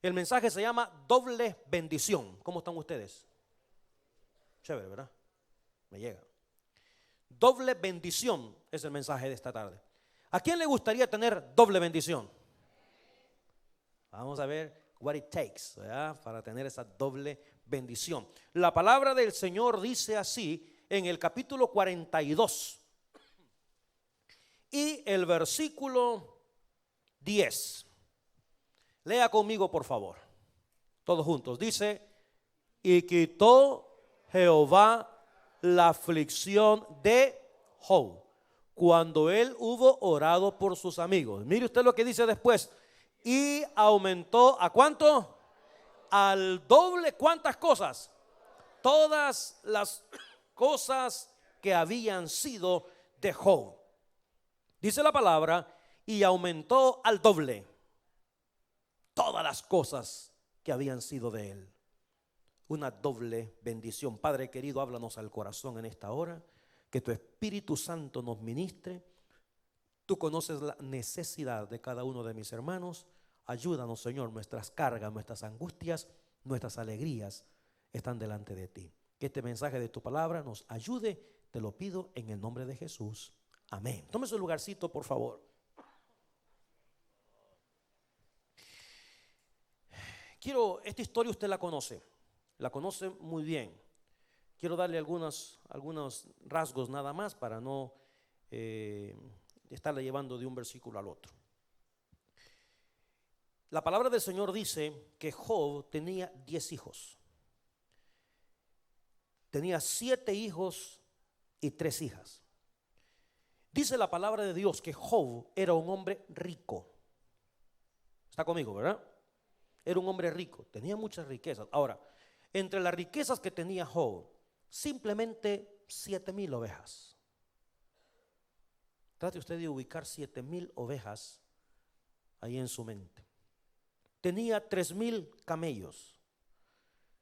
El mensaje se llama doble bendición. ¿Cómo están ustedes? Chévere, ¿verdad? Me llega. Doble bendición es el mensaje de esta tarde. ¿A quién le gustaría tener doble bendición? Vamos a ver what it takes, ¿verdad? Para tener esa doble bendición. La palabra del Señor dice así en el capítulo 42 y el versículo 10. Lea conmigo, por favor. Todos juntos. Dice: y quitó Jehová la aflicción de Job cuando él hubo orado por sus amigos. Mire usted lo que dice después. Y aumentó, ¿a cuánto? Al doble. ¿Cuántas cosas? Todas las cosas que habían sido de Job. Dice la palabra: y aumentó al doble todas las cosas que habían sido de él. Una doble bendición. Padre querido, háblanos al corazón en esta hora. Que tu Espíritu Santo nos ministre. Tú conoces la necesidad de cada uno de mis hermanos. Ayúdanos, Señor. Nuestras cargas, nuestras angustias, nuestras alegrías están delante de ti. Que este mensaje de tu palabra nos ayude. Te lo pido en el nombre de Jesús. Amén. Tome su lugarcito, por favor. Esta historia usted la conoce muy bien. Quiero darle algunos rasgos nada más para no estarle llevando de un versículo al otro. La palabra del Señor dice que Job tenía 10 hijos. Tenía 7 hijos y 3 hijas. Dice la palabra de Dios que Job era un hombre rico. Está conmigo, ¿verdad? Era un hombre rico, tenía muchas riquezas. Ahora, entre las riquezas que tenía Job, simplemente 7,000 ovejas. Trate usted de ubicar 7,000 ovejas ahí en su mente. Tenía 3,000 camellos,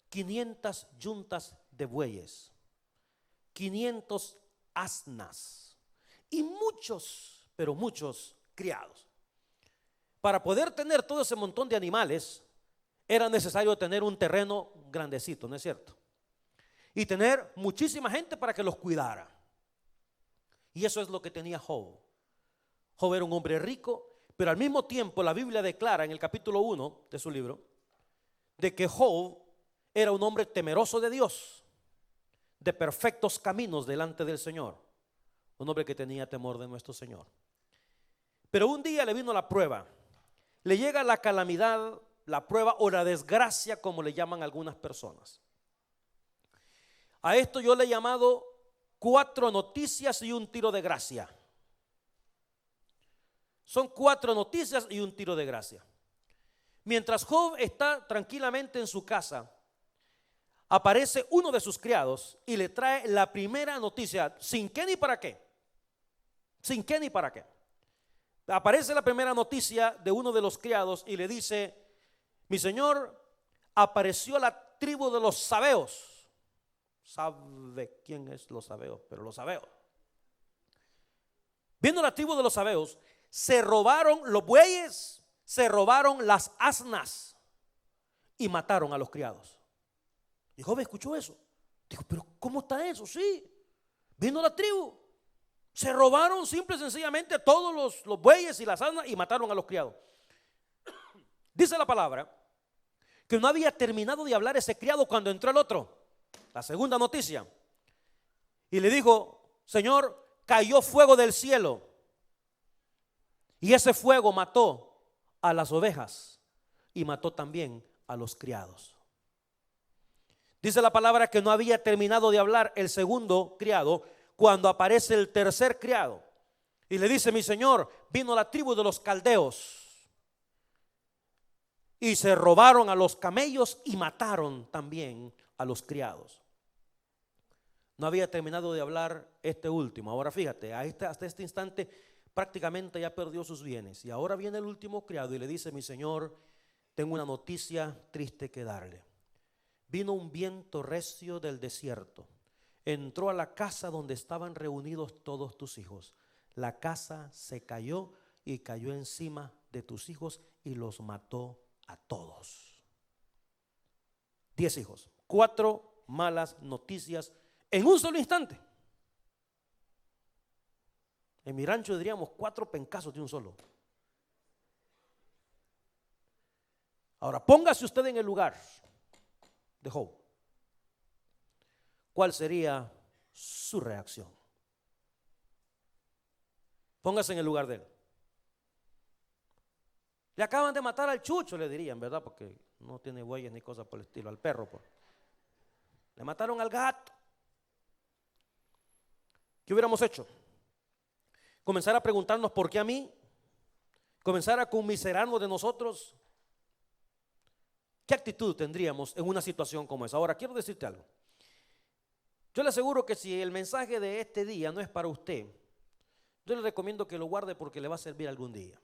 500 yuntas de bueyes, 500 asnas y muchos, pero muchos criados. Para poder tener todo ese montón de animales, era necesario tener un terreno grandecito, ¿no es cierto? Y tener muchísima gente para que los cuidara. Y eso es lo que tenía Job. Job era un hombre rico, pero al mismo tiempo la Biblia declara en el capítulo 1 de su libro de que Job era un hombre temeroso de Dios, de perfectos caminos delante del Señor. Un hombre que tenía temor de nuestro Señor. Pero un día le vino la prueba. Le llega la calamidad, la prueba o la desgracia, como le llaman algunas personas. A esto yo le he llamado 4 noticias y un tiro de gracia. Son 4 noticias y un tiro de gracia. Mientras Job está tranquilamente en su casa, aparece uno de sus criados y le trae la primera noticia, sin qué ni para qué. Sin qué ni para qué. Aparece la primera noticia de uno de los criados y le dice: mi señor, apareció la tribu de los sabeos. ¿Sabe quién es los sabeos? Pero los sabeos. Viendo la tribu de los sabeos, se robaron los bueyes, se robaron las asnas y mataron a los criados. Y Job escuchó eso. Dijo: pero ¿cómo está eso? Sí, vino la tribu. Se robaron simple y sencillamente todos los bueyes y las asnas y mataron a los criados. Dice la palabra que no había terminado de hablar ese criado cuando entró el otro, la segunda noticia, y le dijo: señor, cayó fuego del cielo y ese fuego mató a las ovejas y mató también a los criados. Dice la palabra que no había terminado de hablar el segundo criado cuando aparece el tercer criado y le dice: mi señor, vino la tribu de los caldeos y se robaron a los camellos y mataron también a los criados. No había terminado de hablar este último. Ahora fíjate, hasta este instante prácticamente ya perdió sus bienes. Y ahora viene el último criado y le dice: mi señor, tengo una noticia triste que darle. Vino un viento recio del desierto, entró a la casa donde estaban reunidos todos tus hijos. La casa se cayó y cayó encima de tus hijos y los mató a todos. 10 hijos, 4 malas noticias en un solo instante. En mi rancho diríamos 4 pencazos de un solo. Ahora póngase usted en el lugar de Job. ¿Cuál sería su reacción? Póngase en el lugar de él. Le acaban de matar al chucho, le dirían, ¿verdad? Porque no tiene huellas ni cosas por el estilo. Al perro, pues. Le mataron al gato. ¿Qué hubiéramos hecho? Comenzar a preguntarnos por qué a mí. Comenzar a conmiserarnos de nosotros. ¿Qué actitud tendríamos en una situación como esa? Ahora, quiero decirte algo. Yo le aseguro que si el mensaje de este día no es para usted, yo le recomiendo que lo guarde porque le va a servir algún día.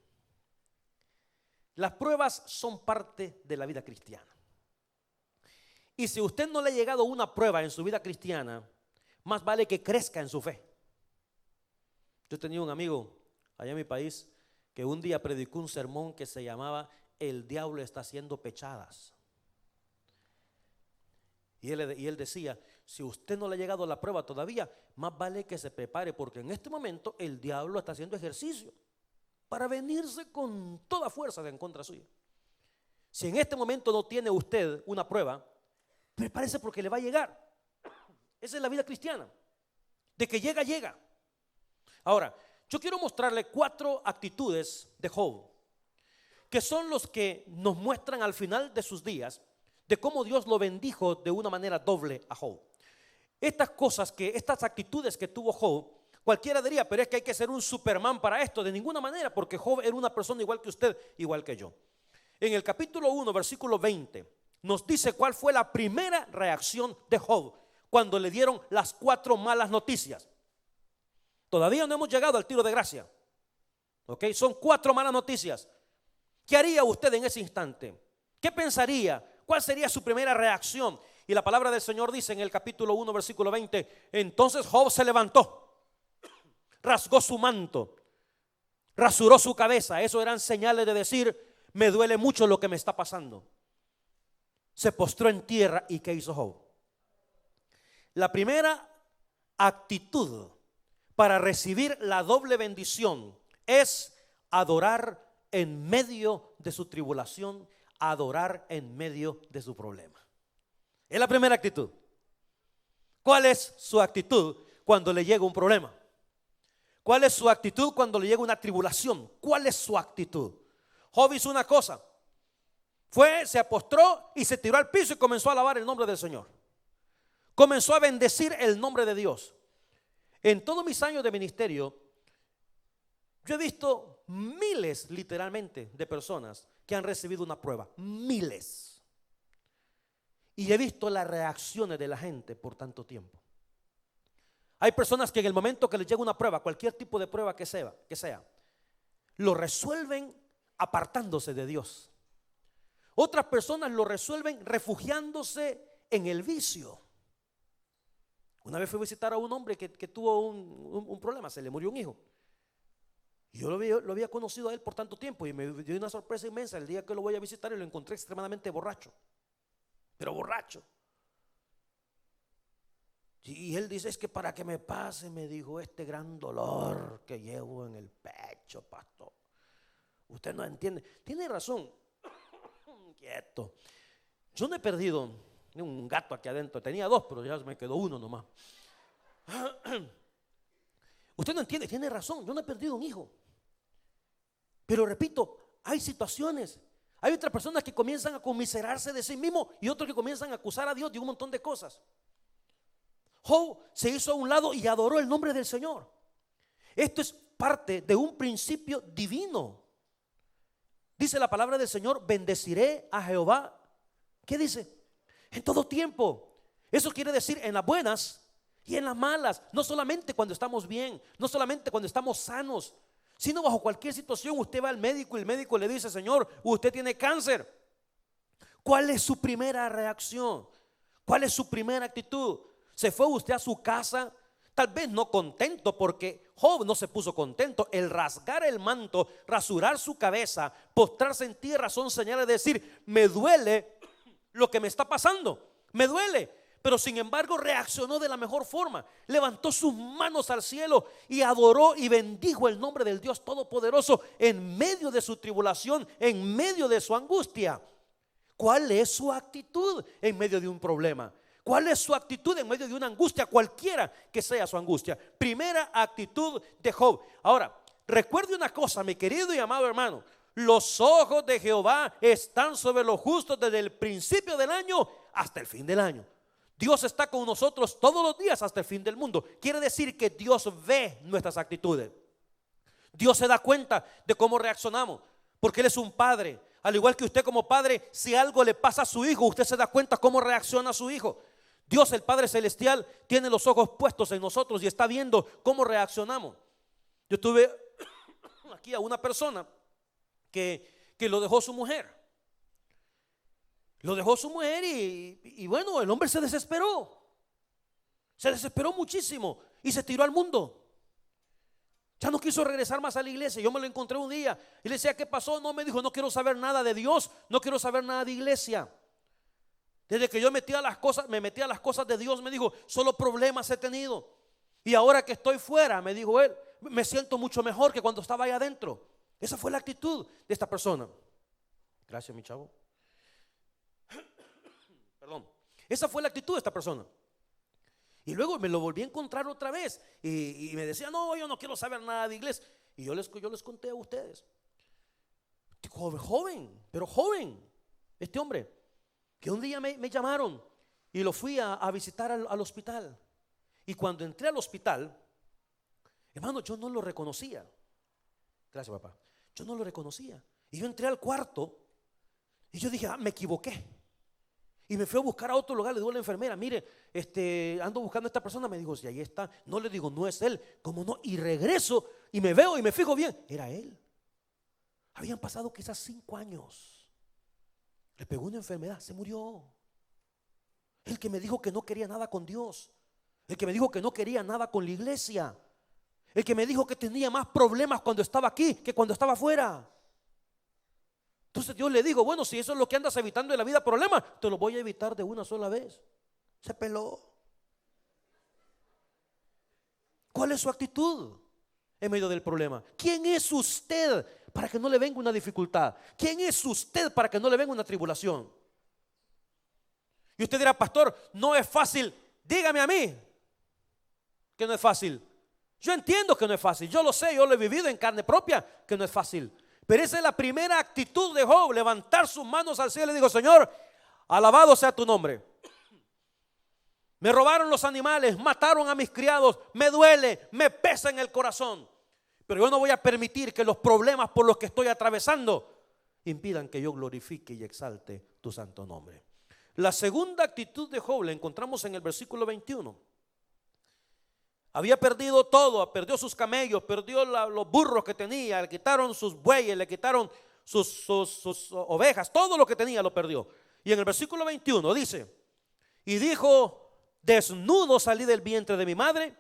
Las pruebas son parte de la vida cristiana. Y si usted no le ha llegado una prueba en su vida cristiana, más vale que crezca en su fe. Yo tenía un amigo allá en mi país que un día predicó un sermón que se llamaba "El diablo está haciendo pechadas". Y él decía, si usted no le ha llegado la prueba todavía, más vale que se prepare, porque en este momento el diablo está haciendo ejercicio para venirse con toda fuerza de en contra suya. Si en este momento no tiene usted una prueba, prepárese porque le va a llegar. Esa es la vida cristiana. De que llega, llega. Ahora, yo quiero mostrarle 4 actitudes de Job, que son los que nos muestran al final de sus días de cómo Dios lo bendijo de una manera doble a Job. Estas actitudes que tuvo Job, cualquiera diría, pero es que hay que ser un Superman para esto. De ninguna manera, porque Job era una persona igual que usted, igual que yo. En el capítulo 1, versículo 20, nos dice cuál fue la primera reacción de Job cuando le dieron las 4 malas noticias. Todavía no hemos llegado al tiro de gracia. ¿Ok? Son 4 malas noticias. ¿Qué haría usted en ese instante? ¿Qué pensaría? ¿Cuál sería su primera reacción? Y la palabra del Señor dice en el capítulo 1, versículo 20, entonces Job se levantó, rasgó su manto, rasuró su cabeza. Eso eran señales de decir, me duele mucho lo que me está pasando. Se postró en tierra. ¿Y qué hizo Job? La primera actitud para recibir la doble bendición es adorar en medio de su tribulación, adorar en medio de su problema. Es la primera actitud. ¿Cuál es su actitud cuando le llega un problema? ¿Cuál es su actitud cuando le llega una tribulación? ¿Cuál es su actitud? Job hizo una cosa. Fue, se postró y se tiró al piso y comenzó a alabar el nombre del Señor. Comenzó a bendecir el nombre de Dios. En todos mis años de ministerio, yo he visto miles, literalmente, de personas que han recibido una prueba. Miles. Y he visto las reacciones de la gente por tanto tiempo. Hay personas que en el momento que les llega una prueba, cualquier tipo de prueba que sea, lo resuelven apartándose de Dios. Otras personas lo resuelven refugiándose en el vicio. Una vez fui a visitar a un hombre que tuvo un problema, se le murió un hijo. Y yo lo había conocido a él por tanto tiempo y me dio una sorpresa inmensa el día que lo voy a visitar y lo encontré extremadamente borracho. Pero borracho. Y él dice, es que para que me pase, me dijo, este gran dolor que llevo en el pecho, pastor. Usted no entiende. Tiene razón. Quieto. Yo no he perdido un gato aquí adentro. Tenía 2, pero ya me quedó 1 nomás. Usted no entiende. Tiene razón. Yo no he perdido un hijo. Pero repito, hay situaciones. Hay otras personas que comienzan a conmiserarse de sí mismos y otros que comienzan a acusar a Dios de un montón de cosas. Job se hizo a un lado y adoró el nombre del Señor. Esto es parte de un principio divino. Dice la palabra del Señor, bendeciré a Jehová. ¿Qué dice? En todo tiempo. Eso quiere decir en las buenas y en las malas. No solamente cuando estamos bien, no solamente cuando estamos sanos, sino bajo cualquier situación. Usted va al médico y el médico le dice, Señor, usted tiene cáncer. ¿Cuál es su primera reacción? ¿Cuál es su primera actitud? ¿Se fue usted a su casa? Tal vez no contento porque Job no se puso contento. El rasgar el manto, rasurar su cabeza, postrarse en tierra son señales de decir: me duele lo que me está pasando, me duele. Pero sin embargo reaccionó de la mejor forma. Levantó sus manos al cielo y adoró y bendijo el nombre del Dios Todopoderoso en medio de su tribulación, en medio de su angustia. ¿Cuál es su actitud en medio de un problema? ¿Cuál es su actitud en medio de una angustia, cualquiera que sea su angustia? Primera actitud de Job. Ahora, recuerde una cosa, mi querido y amado hermano: los ojos de Jehová están sobre los justos desde el principio del año hasta el fin del año. Dios está con nosotros todos los días hasta el fin del mundo. Quiere decir que Dios ve nuestras actitudes. Dios se da cuenta de cómo reaccionamos, porque Él es un padre. Al igual que usted como padre, si algo le pasa a su hijo, usted se da cuenta cómo reacciona a su hijo. Dios, el Padre Celestial, tiene los ojos puestos en nosotros y está viendo cómo reaccionamos. Yo tuve aquí a una persona que lo dejó su mujer. Lo dejó su mujer y bueno, el hombre se desesperó. Se desesperó muchísimo y se tiró al mundo. Ya no quiso regresar más a la iglesia. Yo me lo encontré un día y le decía: ¿qué pasó? No, me dijo: no quiero saber nada de Dios, no quiero saber nada de iglesia. Desde que yo me metía a las cosas de Dios, me dijo, solo problemas he tenido. Y ahora que estoy fuera, me dijo él, me siento mucho mejor que cuando estaba ahí adentro. Esa fue la actitud de esta persona. Gracias, mi chavo. Perdón. Esa fue la actitud de esta persona. Y luego me lo volví a encontrar otra vez y me decía: no, yo no quiero saber nada de iglesia. Y yo les conté a ustedes, joven, pero joven, este hombre, que un día me llamaron y lo fui a visitar al hospital. Y cuando entré al hospital, hermano, yo no lo reconocía. Gracias, papá. Yo no lo reconocía. Y yo entré al cuarto y yo dije: me equivoqué. Y me fui a buscar a otro lugar. Le digo a la enfermera: mire, ando buscando a esta persona. Me dijo: si ahí está. No, le digo: no es él. ¿Cómo no? Y regreso y me veo y me fijo bien. Era él. Habían pasado quizás 5 años. Le pegó una enfermedad, se murió. El que me dijo que no quería nada con Dios. El que me dijo que no quería nada con la iglesia. El que me dijo que tenía más problemas cuando estaba aquí que cuando estaba afuera. Entonces Dios le digo: bueno, si eso es lo que andas evitando en la vida, problemas, te lo voy a evitar de una sola vez. Se peló. ¿Cuál es su actitud en medio del problema? ¿Quién es usted para que no le venga una dificultad? ¿Quién es usted para que no le venga una tribulación? Y usted dirá: pastor, no es fácil. Dígame a mí que no es fácil. Yo entiendo que no es fácil. Yo lo sé, yo lo he vivido en carne propia, que no es fácil. Pero esa es la primera actitud de Job: levantar sus manos al cielo y digo: Señor, alabado sea tu nombre. Me robaron los animales, mataron a mis criados, me duele, me pesa en el corazón. Pero yo no voy a permitir que los problemas por los que estoy atravesando impidan que yo glorifique y exalte tu santo nombre. La segunda actitud de Job la encontramos en el versículo 21. Había perdido todo, perdió sus camellos, perdió los burros que tenía, le quitaron sus bueyes, le quitaron sus ovejas, todo lo que tenía lo perdió. Y en el versículo 21 dice: y dijo: desnudo salí del vientre de mi madre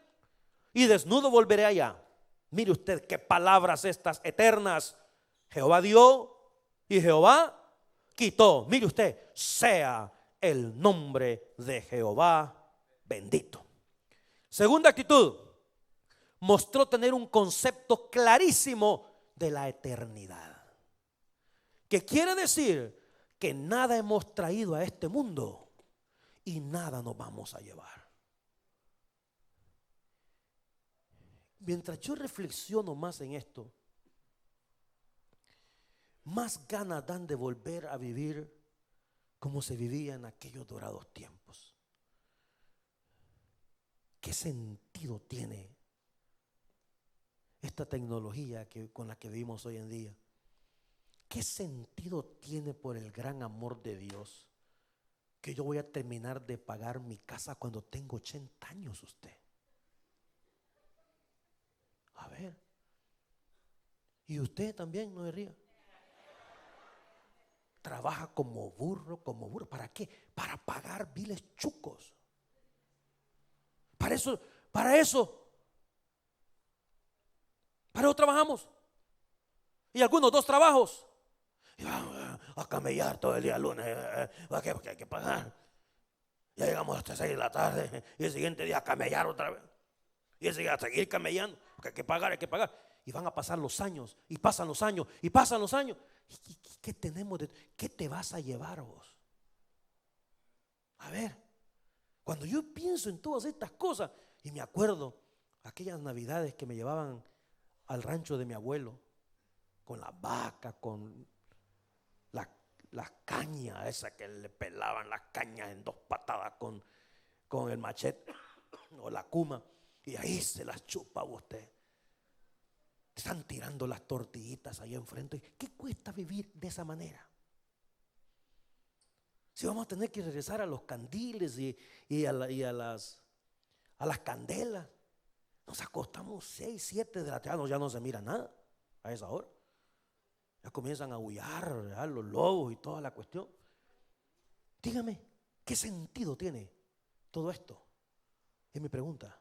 y desnudo volveré allá. Mire usted qué palabras estas eternas. Jehová dio y Jehová quitó. Mire usted, sea el nombre de Jehová bendito. Segunda actitud: mostró tener un concepto clarísimo de la eternidad. ¿Qué quiere decir? Que nada hemos traído a este mundo y nada nos vamos a llevar. Mientras yo reflexiono más en esto, más ganas dan de volver a vivir como se vivía en aquellos dorados tiempos. ¿Qué sentido tiene esta tecnología con la que vivimos hoy en día? ¿Qué sentido tiene, por el gran amor de Dios, que yo voy a terminar de pagar mi casa cuando tengo 80 años usted? A ver. Y usted también, no se ría. Trabaja como burro, como burro. ¿Para qué? Para pagar biles chucos. Para eso Para eso trabajamos. Y algunos 2 trabajos. Y vamos a camellar todo el día lunes. Porque hay que pagar. Ya llegamos hasta 6 de la tarde. Y el siguiente día a camellar otra vez. Y el siguiente a seguir camellando. Porque hay que pagar, hay que pagar. Y van a pasar los años. Y pasan los años. Y pasan los años. ¿Qué tenemos qué te vas a llevar vos? A ver. Cuando yo pienso en todas estas cosas. Y me acuerdo aquellas navidades que me llevaban al rancho de mi abuelo. Con las vacas, con las cañas, esa que le pelaban las cañas en 2 patadas con el machete o la cuma, y ahí se las chupa usted. Te están tirando las tortillitas ahí enfrente. ¿Qué cuesta vivir de esa manera? Si vamos a tener que regresar a los candiles y a las candelas, nos acostamos 6, 7 de la tarde, ya no se mira nada a esa hora. Ya comienzan a aullar, ¿verdad? Los lobos y toda la cuestión. Dígame, ¿qué sentido tiene todo esto? Es mi pregunta.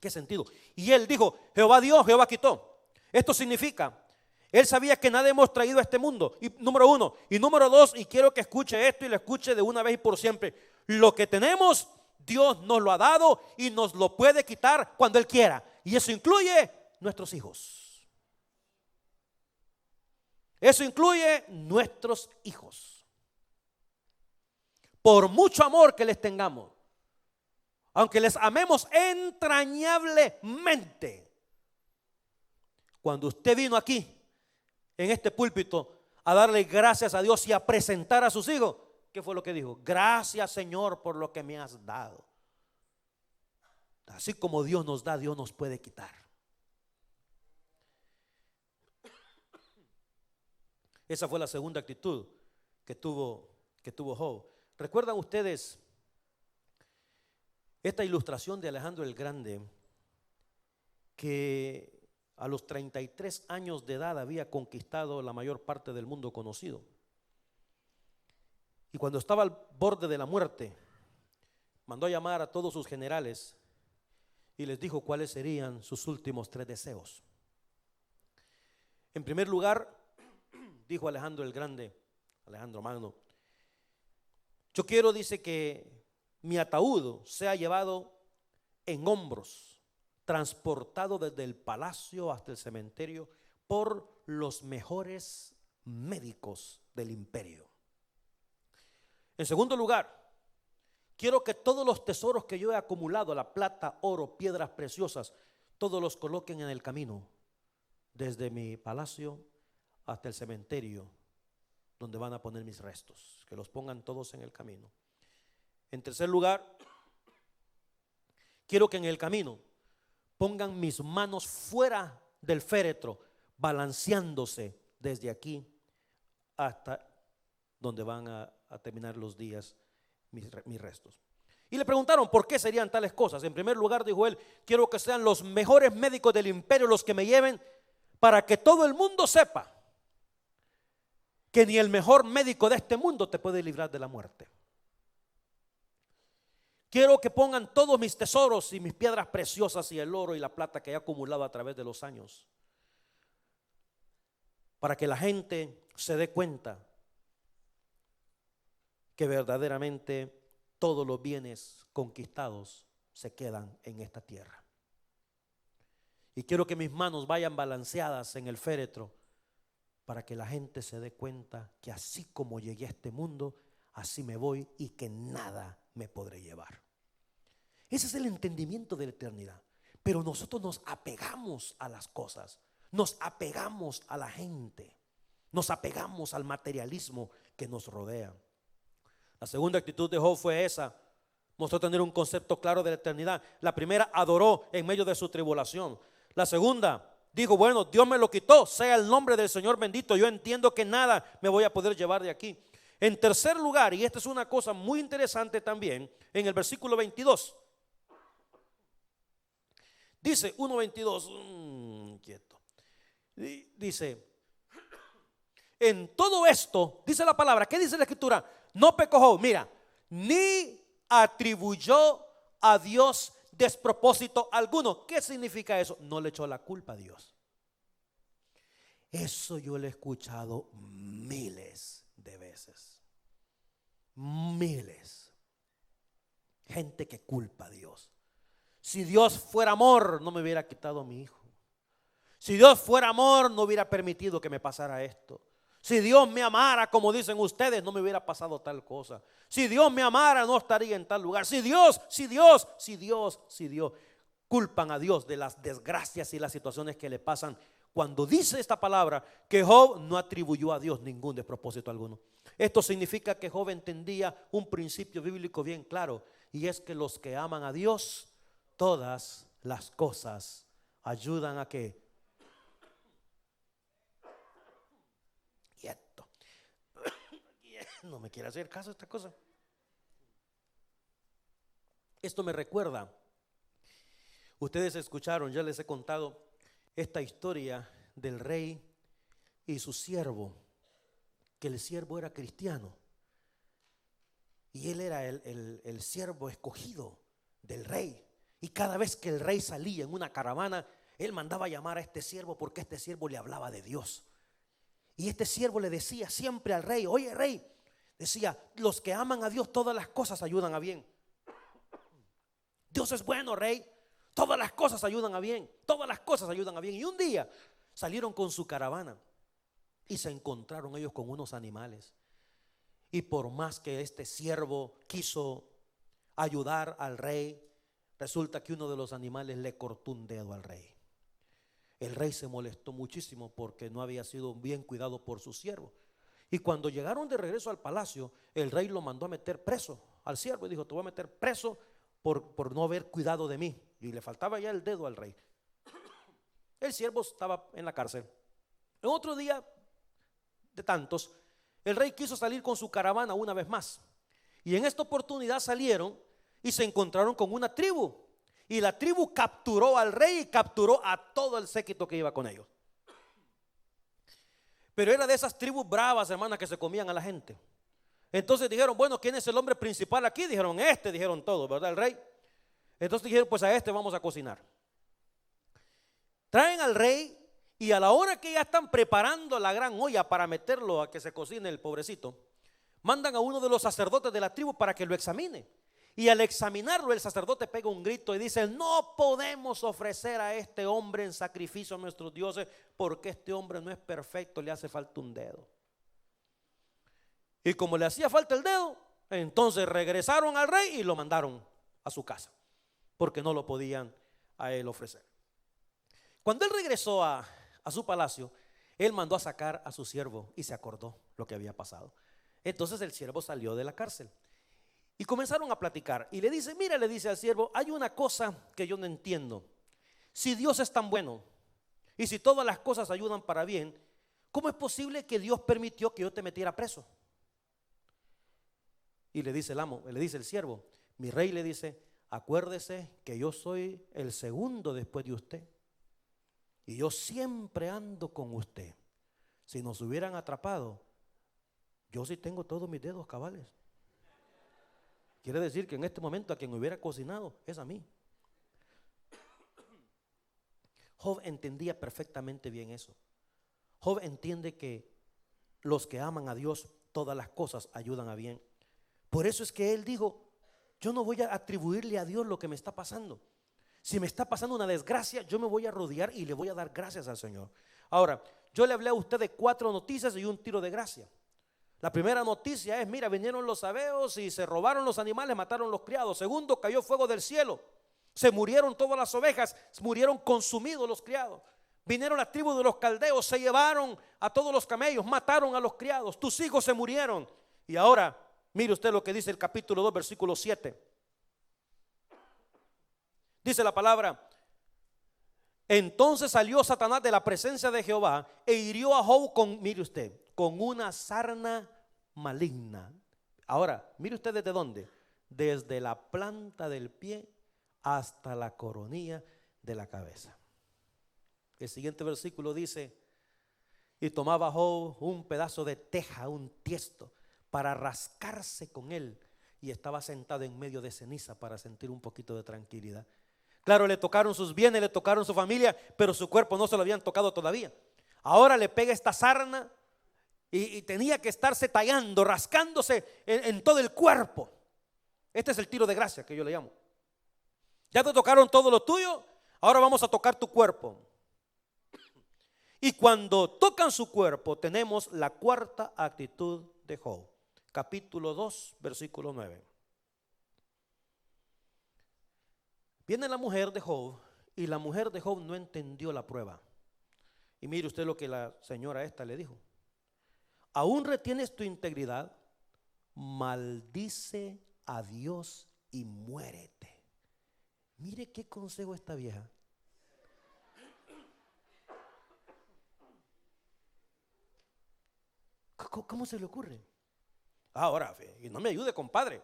¿Qué sentido? Y él dijo, Jehová dio, Jehová quitó. Esto significa, él sabía que nada hemos traído a este mundo. Y número 1. Y número 2, y quiero que escuche esto y lo escuche de una vez y por siempre. Lo que tenemos, Dios nos lo ha dado y nos lo puede quitar cuando Él quiera. Y eso incluye nuestros hijos. Eso incluye nuestros hijos. Por mucho amor que les tengamos, aunque les amemos entrañablemente, cuando usted vino aquí, en este púlpito, a darle gracias a Dios y a presentar a sus hijos, ¿qué fue lo que dijo? Gracias, Señor, por lo que me has dado. Así como Dios nos da, Dios nos puede quitar. Esa fue la segunda actitud que tuvo Job. ¿Recuerdan ustedes esta ilustración de Alejandro el Grande, que a los 33 años de edad había conquistado la mayor parte del mundo conocido? Y cuando estaba al borde de la muerte, mandó a llamar a todos sus generales y les dijo cuáles serían sus últimos 3 deseos. En primer lugar, dijo Alejandro el Grande, Alejandro Magno, yo quiero, dice, que mi ataúd sea llevado en hombros, transportado desde el palacio hasta el cementerio por los mejores médicos del imperio. En segundo lugar, quiero que todos los tesoros que yo he acumulado, la plata, oro, piedras preciosas, todos los coloquen en el camino, desde mi palacio hasta el cementerio donde van a poner mis restos, que los pongan todos en el camino. En tercer lugar, quiero que en el camino pongan mis manos fuera del féretro, balanceándose desde aquí hasta donde van a terminar los días mis restos. Y le preguntaron por qué serían tales cosas. En primer lugar, dijo él, quiero que sean los mejores médicos del imperio los que me lleven, para que todo el mundo sepa que ni el mejor médico de este mundo te puede librar de la muerte. Quiero que pongan todos mis tesoros y mis piedras preciosas y el oro y la plata que he acumulado a través de los años, para que la gente se dé cuenta que verdaderamente todos los bienes conquistados se quedan en esta tierra. Y quiero que mis manos vayan balanceadas en el féretro, para que la gente se dé cuenta que así como llegué a este mundo, así me voy y que nada me podré llevar. Ese es el entendimiento de la eternidad. Pero nosotros nos apegamos a las cosas, nos apegamos a la gente, nos apegamos al materialismo que nos rodea. La segunda actitud de Job fue esa. Mostró tener un concepto claro de la eternidad. La primera, adoró en medio de su tribulación. La segunda, dijo, bueno, Dios me lo quitó, sea el nombre del Señor bendito. Yo entiendo que nada me voy a poder llevar de aquí. En tercer lugar, y esta es una cosa muy interesante también, en el versículo 22. Dice 1:22, quieto. Dice, en todo esto, dice la palabra, ¿qué dice la escritura? No pecó Job, mira, ni atribuyó a Dios despropósito alguno. ¿Qué significa eso? No le echó la culpa a Dios. Eso yo lo he escuchado miles de veces. Miles. Gente que culpa a Dios. Si Dios fuera amor, no me hubiera quitado a mi hijo. Si Dios fuera amor, no hubiera permitido que me pasara esto. Si Dios me amara, como dicen ustedes, no me hubiera pasado tal cosa. Si Dios me amara, no estaría en tal lugar. Si Dios. Culpan a Dios de las desgracias y las situaciones que le pasan. Cuando dice esta palabra que Job no atribuyó a Dios ningún despropósito alguno. Esto significa que Job entendía un principio bíblico bien claro. Y es que los que aman a Dios, todas las cosas ayudan a que. Quieto. No me quiere hacer caso a esta cosa. Esto me recuerda. Ustedes escucharon, ya les he contado esta historia del rey y su siervo, que el siervo era cristiano y él era el siervo escogido del rey, y cada vez que el rey salía en una caravana, él mandaba llamar a este siervo porque este siervo le hablaba de Dios. Y este siervo le decía siempre al rey: oye, rey, decía, los que aman a Dios, todas las cosas ayudan a bien. Dios es bueno, rey. Todas las cosas ayudan a bien. Todas las cosas ayudan a bien. Y un día salieron con su caravana y se encontraron ellos con unos animales. Y por más que este siervo quiso ayudar al rey, resulta que uno de los animales le cortó un dedo al rey. El rey se molestó muchísimo porque no había sido bien cuidado por su siervo. Y cuando llegaron de regreso al palacio, el rey lo mandó a meter preso al siervo y dijo: te voy a meter preso por no haber cuidado de mí. Y le faltaba ya el dedo al rey. El siervo estaba en la cárcel. En otro día de tantos, el rey quiso salir con su caravana una vez más. Y en esta oportunidad salieron y se encontraron con una tribu. Y la tribu capturó al rey y capturó a todo el séquito que iba con ellos. Pero era de esas tribus bravas, hermanas, que se comían a la gente. Entonces dijeron: bueno, ¿quién es el hombre principal aquí? Dijeron: dijeron todos, ¿verdad? El rey. Entonces dijeron: pues a este vamos a cocinar. Traen al rey y a la hora que ya están preparando la gran olla para meterlo a que se cocine el pobrecito, mandan a uno de los sacerdotes de la tribu para que lo examine. Y al examinarlo, el sacerdote pega un grito y dice: no podemos ofrecer a este hombre en sacrificio a nuestros dioses, porque este hombre no es perfecto, le hace falta un dedo. Y como le hacía falta el dedo, entonces regresaron al rey y lo mandaron a su casa, porque no lo podían a él ofrecer. Cuando él regresó a su palacio, él mandó a sacar a su siervo y se acordó lo que había pasado. Entonces el siervo salió de la cárcel y comenzaron a platicar. Y le dice: mira, le dice al siervo, hay una cosa que yo no entiendo. Si Dios es tan bueno y si todas las cosas ayudan para bien, ¿cómo es posible que Dios permitió que yo te metiera preso? Y le dice el amo, le dice el siervo: mi rey, le dice, acuérdese que yo soy el segundo después de usted y yo siempre ando con usted. Si nos hubieran atrapado, yo sí tengo todos mis dedos cabales. Quiere decir que en este momento a quien hubiera cocinado es a mí. Job entendía perfectamente bien eso. Job entiende que los que aman a Dios, todas las cosas ayudan a bien. Por eso es que él dijo: yo no voy a atribuirle a Dios lo que me está pasando. Si me está pasando una desgracia, yo me voy a rodear y le voy a dar gracias al Señor. Ahora, yo le hablé a usted de 4 noticias y un tiro de gracia. La primera noticia es: mira, vinieron los sabeos y se robaron los animales, mataron los criados. Segundo, cayó fuego del cielo, se murieron todas las ovejas, murieron consumidos los criados. Vinieron las tribus de los caldeos, se llevaron a todos los camellos, mataron a los criados, tus hijos se murieron. Y ahora, mire usted lo que dice el capítulo 2, versículo 7. Dice la palabra: entonces salió Satanás de la presencia de Jehová e hirió a Job con una sarna maligna. Ahora, mire usted desde dónde: desde la planta del pie hasta la coronilla de la cabeza. El siguiente versículo dice: y tomaba Job un pedazo de teja, un tiesto, para rascarse con él, y estaba sentado en medio de ceniza para sentir un poquito de tranquilidad. Claro, le tocaron sus bienes, le tocaron su familia, pero su cuerpo no se lo habían tocado todavía. Ahora le pega esta sarna y tenía que estarse tallando, rascándose en todo el cuerpo. Este es el tiro de gracia que yo le llamo. Ya te tocaron todo lo tuyo, ahora vamos a tocar tu cuerpo. Y cuando tocan su cuerpo, tenemos la cuarta actitud de Job. Capítulo 2, versículo 9. Viene la mujer de Job y la mujer de Job no entendió la prueba. Y mire usted lo que la señora esta le dijo. Aún retienes tu integridad, maldice a Dios y muérete. Mire qué consejo esta vieja. ¿Cómo se le ocurre? Ahora, y no me ayude, compadre,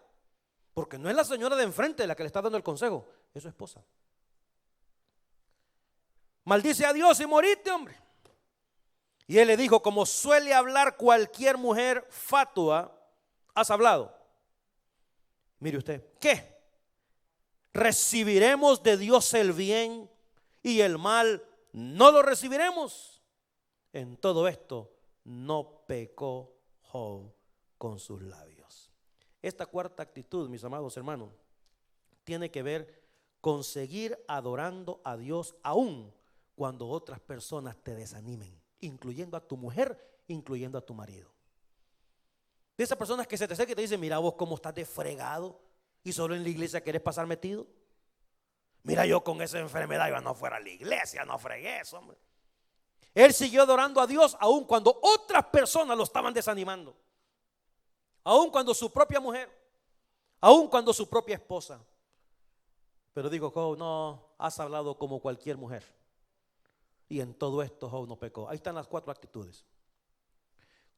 porque no es la señora de enfrente la que le está dando el consejo, es su esposa. Maldice a Dios y morite, hombre. Y él le dijo, como suele hablar cualquier mujer fatua, has hablado. Mire usted, ¿qué? ¿Recibiremos de Dios el bien y el mal no lo recibiremos? En todo esto no pecó Job con sus labios. Esta cuarta actitud, mis amados hermanos, tiene que ver con seguir adorando a Dios aún cuando otras personas te desanimen, incluyendo a tu mujer, incluyendo a tu marido. De esas personas que se te acercan y te dicen, mira vos cómo estás de fregado y solo en la iglesia querés pasar metido. Mira, yo con esa enfermedad yo no fuera a la iglesia, no fregué eso, hombre. Él siguió adorando a Dios aun cuando otras personas lo estaban desanimando, aun cuando su propia mujer, aun cuando su propia esposa. Pero dijo Job, no, has hablado como cualquier mujer. Y en todo esto Job no pecó. Ahí están las cuatro actitudes.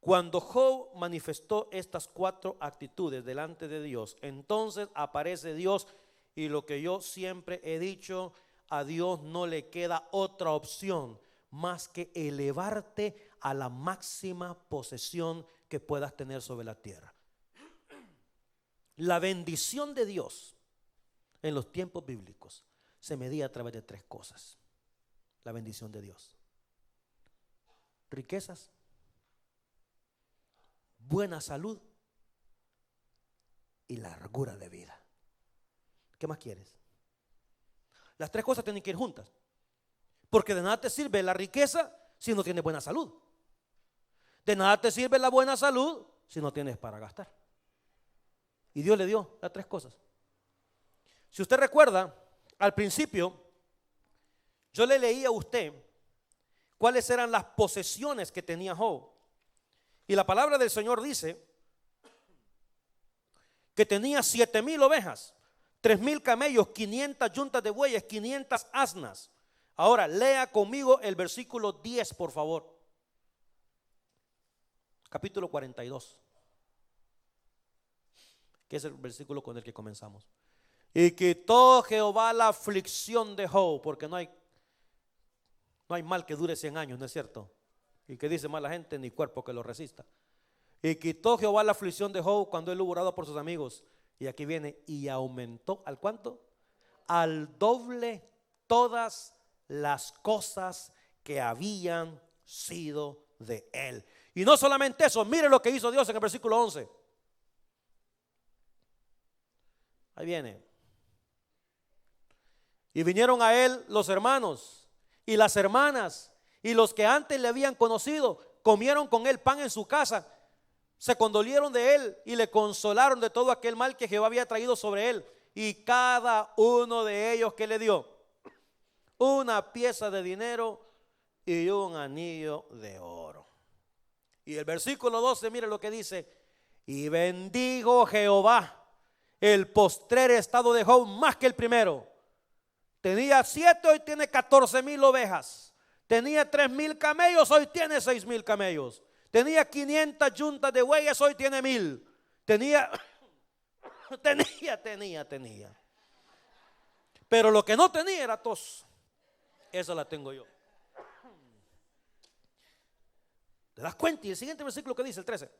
Cuando Job manifestó estas cuatro actitudes delante de Dios, entonces aparece Dios, y lo que yo siempre he dicho, a Dios no le queda otra opción más que elevarte a la máxima posesión que puedas tener sobre la tierra. La bendición de Dios en los tiempos bíblicos se medía a través de tres cosas. La bendición de Dios: riquezas, buena salud y largura de vida. ¿Qué más quieres? Las tres cosas tienen que ir juntas, porque de nada te sirve la riqueza si no tienes buena salud. De nada te sirve la buena salud si no tienes para gastar. Y Dios le dio las tres cosas. Si usted recuerda, al principio yo le leí a usted cuáles eran las posesiones que tenía Job. Y la palabra del Señor dice que tenía 7,000 ovejas, 3,000 camellos, 500 yuntas de bueyes, 500 asnas. Ahora lea conmigo el versículo 10, por favor. Capítulo 42, que es el versículo con el que comenzamos. Y quitó Jehová la aflicción de Job, porque no hay mal que dure 100 años, ¿no es cierto? Y que dice mala gente, ni cuerpo que lo resista. Y quitó Jehová la aflicción de Job cuando él hubo orado por sus amigos. Y aquí viene, y aumentó, ¿al cuánto? Al doble todas las cosas que habían sido de él. Y no solamente eso, mire lo que hizo Dios en el versículo 11. Ahí viene. Y vinieron a él los hermanos y las hermanas y los que antes le habían conocido, comieron con él pan en su casa, se condolieron de él y le consolaron de todo aquel mal que Jehová había traído sobre él. Y cada uno de ellos, ¿qué le dio? Una pieza de dinero y un anillo de oro. Y el versículo 12, mire lo que dice: y bendijo Jehová el postrer estado de Job más que el primero. Tenía 7, hoy tiene 14,000 ovejas. Tenía 3,000 camellos, hoy tiene 6,000 camellos. Tenía 500 yuntas de bueyes, hoy tiene 1,000. Tenía. Pero lo que no tenía era tos. Esa la tengo yo. ¿Te das cuenta? Y el siguiente versículo que dice, el 13.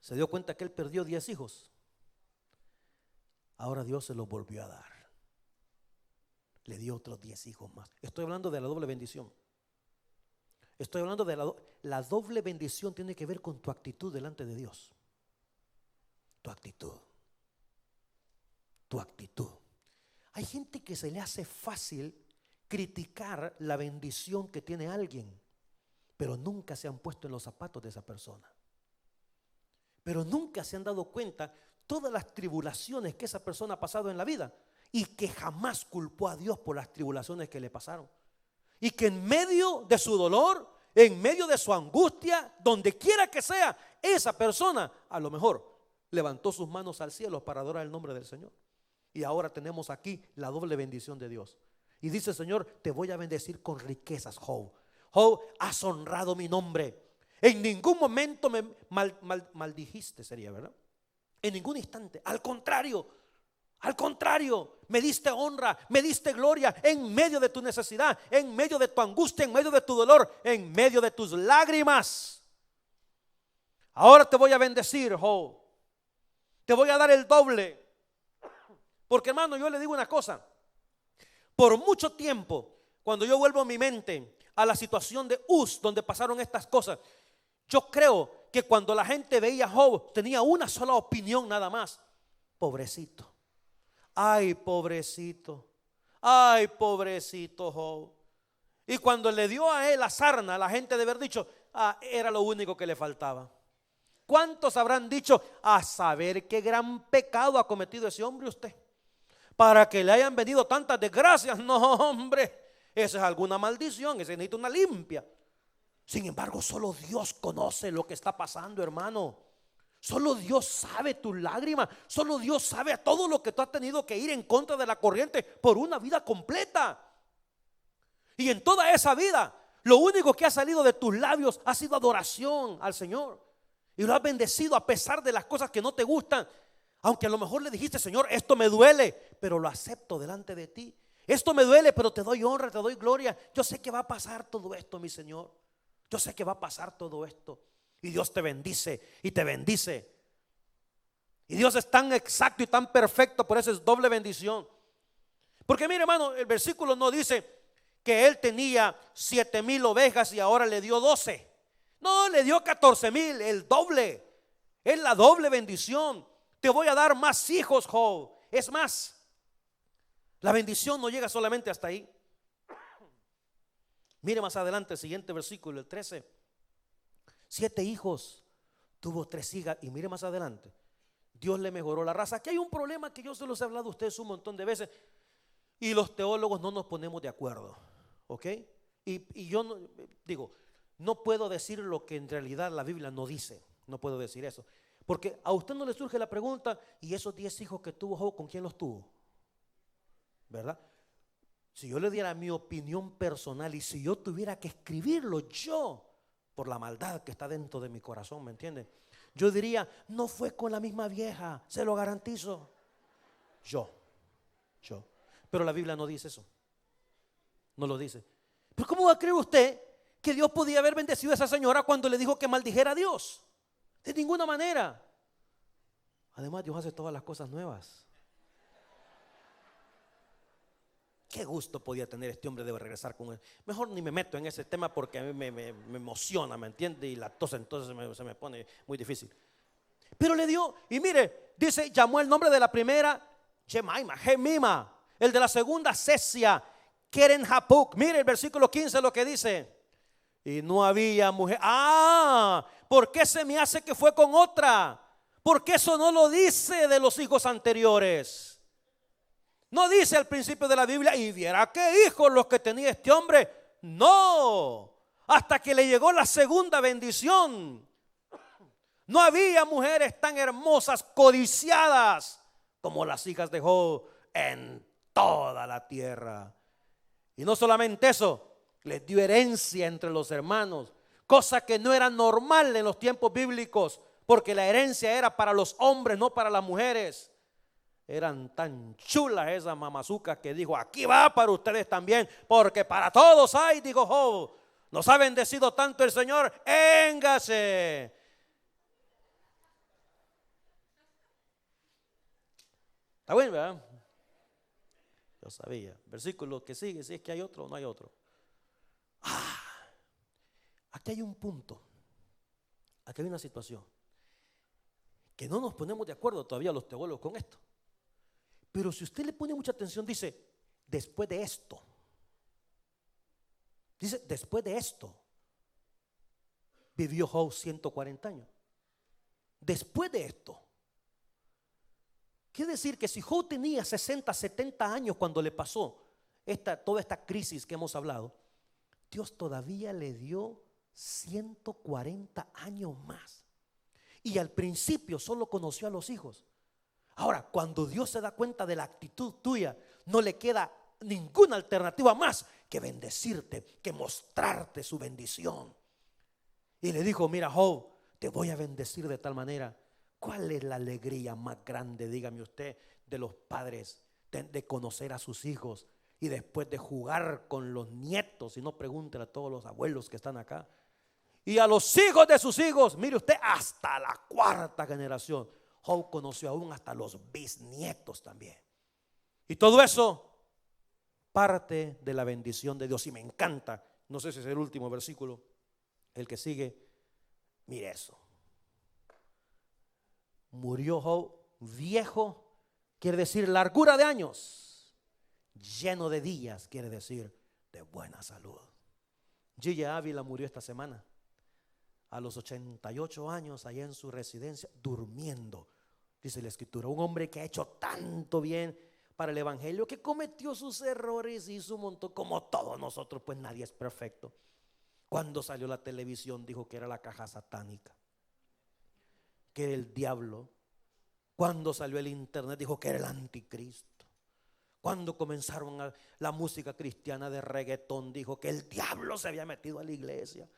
Se dio cuenta que él perdió 10 hijos. Ahora Dios se los volvió a dar. Le dio otros 10 hijos más. Estoy hablando de la doble bendición. Estoy hablando de la doble bendición. Tiene que ver con tu actitud delante de Dios. Tu actitud. Tu actitud. Hay gente que se le hace fácil criticar la bendición que tiene alguien, pero nunca se han puesto en los zapatos de esa persona. Pero nunca se han dado cuenta todas las tribulaciones que esa persona ha pasado en la vida y que jamás culpó a Dios por las tribulaciones que le pasaron. Y que en medio de su dolor, en medio de su angustia, donde quiera que sea, esa persona a lo mejor levantó sus manos al cielo para adorar el nombre del Señor. Y ahora tenemos aquí la doble bendición de Dios. Y dice el Señor: te voy a bendecir con riquezas, Job. Job, has honrado mi nombre. En ningún momento me maldijiste, sería, ¿verdad? En ningún instante. Al contrario, me diste honra, me diste gloria en medio de tu necesidad, en medio de tu angustia, en medio de tu dolor, en medio de tus lágrimas. Ahora te voy a bendecir, Job. Te voy a dar el doble. Porque, hermano, yo le digo una cosa. Por mucho tiempo, cuando yo vuelvo mi mente a la situación de Uz, donde pasaron estas cosas, yo creo que cuando la gente veía a Job, tenía una sola opinión nada más: pobrecito. Ay, pobrecito. Ay, pobrecito Job. Y cuando le dio a él la sarna, la gente debe haber dicho: era lo único que le faltaba. ¿Cuántos habrán dicho: a saber qué gran pecado ha cometido ese hombre usted, para que le hayan venido tantas desgracias? No, hombre, esa es alguna maldición, ese necesita una limpia. Sin embargo, solo Dios conoce lo que está pasando, hermano. Solo Dios sabe tus lágrimas. Solo Dios sabe todo lo que tú has tenido que ir en contra de la corriente por una vida completa. Y en toda esa vida, lo único que ha salido de tus labios ha sido adoración al Señor. Y lo has bendecido a pesar de las cosas que no te gustan. Aunque a lo mejor le dijiste: Señor, esto me duele, pero lo acepto delante de ti. Esto me duele, pero te doy honra, te doy gloria. Yo sé que va a pasar todo esto, mi Señor. Yo sé que va a pasar todo esto. Y Dios te bendice y te bendice. Y Dios es tan exacto y tan perfecto, por eso es doble bendición. Porque mire, hermano, el versículo no dice que él tenía 7,000 ovejas y ahora le dio 12. No, le dio 14,000, el doble. Es la doble bendición. Te voy a dar más hijos, Job. Es más, la bendición no llega solamente hasta ahí. Mire más adelante el siguiente versículo, el 13. 7 hijos, tuvo 3 hijas. Y mire más adelante, Dios le mejoró la raza. Aquí hay un problema que yo se los he hablado a ustedes un montón de veces, y los teólogos no nos ponemos de acuerdo, ¿ok? Y yo no, digo, no puedo decir lo que en realidad la Biblia no dice. No puedo decir eso, porque a usted no le surge la pregunta: ¿y esos 10 hijos que tuvo Job, con quién los tuvo? ¿Verdad? Si yo le diera mi opinión personal y si yo tuviera que escribirlo yo, por la maldad que está dentro de mi corazón, ¿me entiende? Yo diría: no fue con la misma vieja, se lo garantizo. Yo. Pero la Biblia no dice eso. No lo dice. Pero ¿cómo va a creer usted que Dios podía haber bendecido a esa señora cuando le dijo que maldijera a Dios? De ninguna manera. Además, Dios hace todas las cosas nuevas. Qué gusto podía tener este hombre de regresar con él. Mejor ni me meto en ese tema porque a mí me emociona, ¿me entiende? Y la tos entonces se me pone muy difícil. Pero le dio, y mire, dice, llamó el nombre de la primera Jemima, el de la segunda Cesia, Keren Hapuk. Mire el versículo 15 lo que dice. Y no había mujer. ¿Por qué se me hace que fue con otra? Porque eso no lo dice de los hijos anteriores. No dice al principio de la Biblia: y viera qué hijos los que tenía este hombre. No, hasta que le llegó la segunda bendición. No había mujeres tan hermosas, codiciadas como las hijas de Job en toda la tierra. Y no solamente eso, les dio herencia entre los hermanos, cosa que no era normal en los tiempos bíblicos, porque la herencia era para los hombres, no para las mujeres. Eran tan chulas esas mamazucas que dijo: aquí va para ustedes también, porque para todos hay, dijo Job. Nos ha bendecido tanto el Señor, éngase. Está bien, ¿verdad? Yo sabía. Versículo que sigue, si es que hay otro o no hay otro. Aquí hay un punto. Aquí hay una situación que no nos ponemos de acuerdo todavía los teólogos con esto. Pero si usted le pone mucha atención, dice, después de esto. Dice, después de esto vivió Job 140 años. Después de esto. Quiere decir que si Job tenía 60, 70 años cuando le pasó toda esta crisis que hemos hablado, Dios todavía le dio 140 años más. Y al principio solo conoció a los hijos. Ahora, cuando Dios se da cuenta de la actitud tuya, no le queda ninguna alternativa más que bendecirte, que mostrarte su bendición. Y le dijo, mira Job, te voy a bendecir de tal manera. ¿Cuál es la alegría más grande, dígame usted, de los padres de conocer a sus hijos y después de jugar con los nietos? Y no pregúntele a todos los abuelos que están acá. Y a los hijos de sus hijos, mire usted, hasta la cuarta generación. Job conoció aún hasta los bisnietos también. Y todo eso parte de la bendición de Dios. Y me encanta, no sé si es el último versículo, el que sigue, mire eso. Murió Job viejo, quiere decir largura de años, lleno de días, quiere decir de buena salud. Gigi Ávila murió esta semana a los 88 años allá en su residencia, durmiendo, dice la escritura. Un hombre que ha hecho tanto bien para el evangelio, que cometió sus errores, hizo un montón, como todos nosotros, pues nadie es perfecto. Cuando salió la televisión dijo que era la caja satánica, que era el diablo. Cuando salió el internet dijo que era el anticristo. Cuando comenzaron la música cristiana de reggaetón, dijo que el diablo se había metido a la iglesia.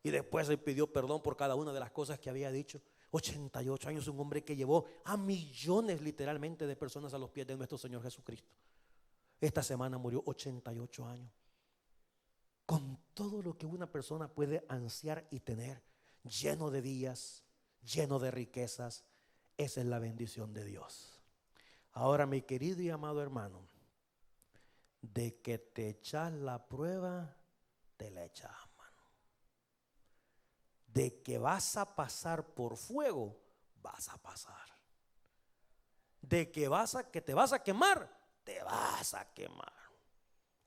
Y después se pidió perdón por cada una de las cosas que había dicho. 88 años, un hombre que llevó a millones literalmente de personas a los pies de nuestro Señor Jesucristo. Esta semana murió 88 años. Con todo lo que una persona puede ansiar y tener, lleno de días, lleno de riquezas, esa es la bendición de Dios. Ahora, mi querido y amado hermano, de que te echas la prueba, te la echas, mano. De que vas a pasar por fuego, vas a pasar. De que te vas a quemar, te vas a quemar.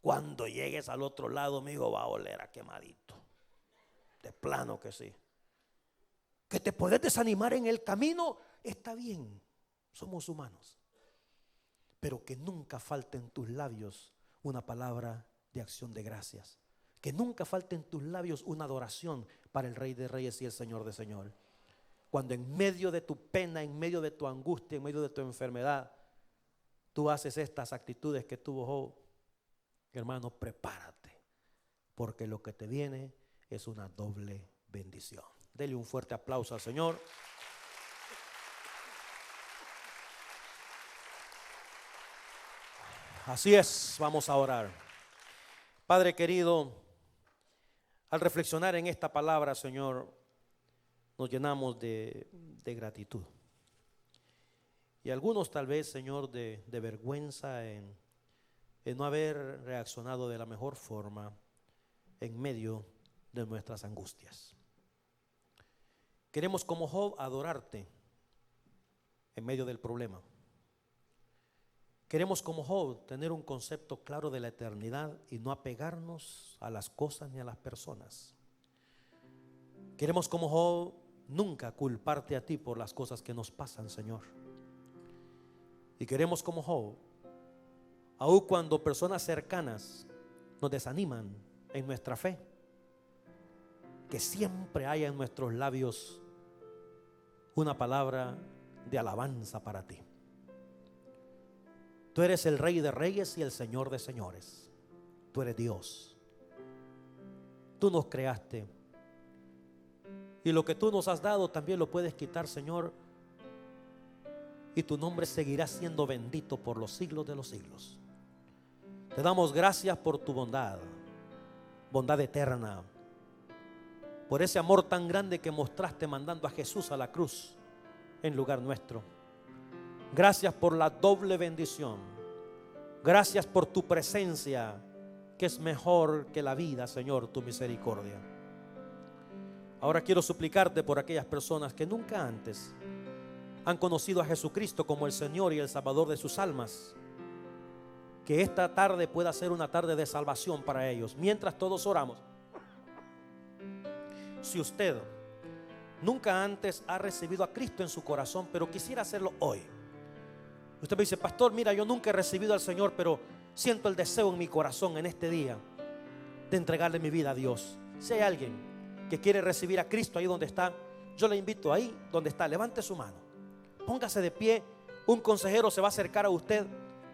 Cuando llegues al otro lado, amigo, va a oler a quemadito. De plano que sí. Que te puedes desanimar en el camino, está bien, somos humanos. Pero que nunca falte en tus labios una palabra de acción de gracias. Que nunca falte en tus labios una adoración para el Rey de Reyes y el Señor de Señores. Cuando en medio de tu pena, en medio de tu angustia, en medio de tu enfermedad, tú haces estas actitudes que tuvo Job, hermano, prepárate, porque lo que te viene es una doble bendición. Dele un fuerte aplauso al Señor. Así es, vamos a orar. Padre querido, al reflexionar en esta palabra, Señor, nos llenamos de gratitud. Y algunos tal vez, Señor, de vergüenza en no haber reaccionado de la mejor forma en medio de nuestras angustias. Queremos como Job adorarte en medio del problema. Queremos como Job tener un concepto claro de la eternidad y no apegarnos a las cosas ni a las personas. Queremos como Job nunca culparte a ti por las cosas que nos pasan, Señor. Y queremos como Job, aun cuando personas cercanas nos desaniman en nuestra fe, que siempre haya en nuestros labios una palabra de alabanza para ti. Tú eres el Rey de Reyes y el Señor de Señores. Tú eres Dios. Tú nos creaste. Y lo que tú nos has dado también lo puedes quitar, Señor. Y tu nombre seguirá siendo bendito por los siglos de los siglos. Te damos gracias por tu bondad, bondad eterna. Por ese amor tan grande que mostraste mandando a Jesús a la cruz en lugar nuestro. Gracias por la doble bendición. Gracias por tu presencia, que es mejor que la vida, Señor, tu misericordia. Ahora quiero suplicarte por aquellas personas que nunca antes han conocido a Jesucristo como el Señor y el Salvador de sus almas, que esta tarde pueda ser una tarde de salvación para ellos. Mientras todos oramos, si usted nunca antes ha recibido a Cristo en su corazón, pero quisiera hacerlo hoy, usted me dice: pastor, mira, yo nunca he recibido al Señor, pero siento el deseo en mi corazón en este día de entregarle mi vida a Dios. Si hay alguien que quiere recibir a Cristo ahí donde está, yo le invito ahí donde está, levante su mano, póngase de pie. Un consejero se va a acercar a usted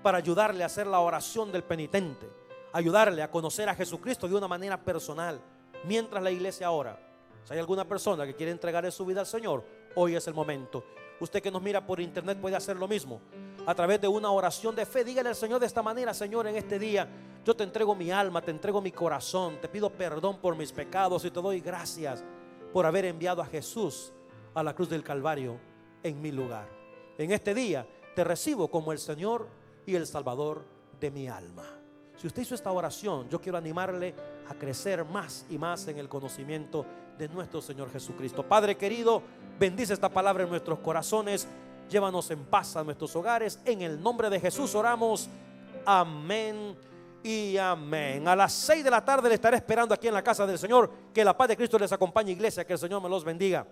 para ayudarle a hacer la oración del penitente, ayudarle a conocer a Jesucristo de una manera personal. Mientras la iglesia ora, si hay alguna persona que quiere entregarle su vida al Señor, hoy es el momento. Usted que nos mira por internet puede hacer lo mismo. A través de una oración de fe, dígale al Señor de esta manera: Señor, en este día yo te entrego mi alma, te entrego mi corazón, te pido perdón por mis pecados y te doy gracias por haber enviado a Jesús a la cruz del Calvario en mi lugar. En este día te recibo como el Señor y el Salvador de mi alma. Si usted hizo esta oración, yo quiero animarle a crecer más y más en el conocimiento de nuestro Señor Jesucristo. Padre querido, bendice esta palabra en nuestros corazones. Llévanos en paz a nuestros hogares. En el nombre de Jesús oramos. Amén y amén. A las 6 de la tarde le estaré esperando aquí en la casa del Señor. Que la paz de Cristo les acompañe, iglesia. Que el Señor me los bendiga.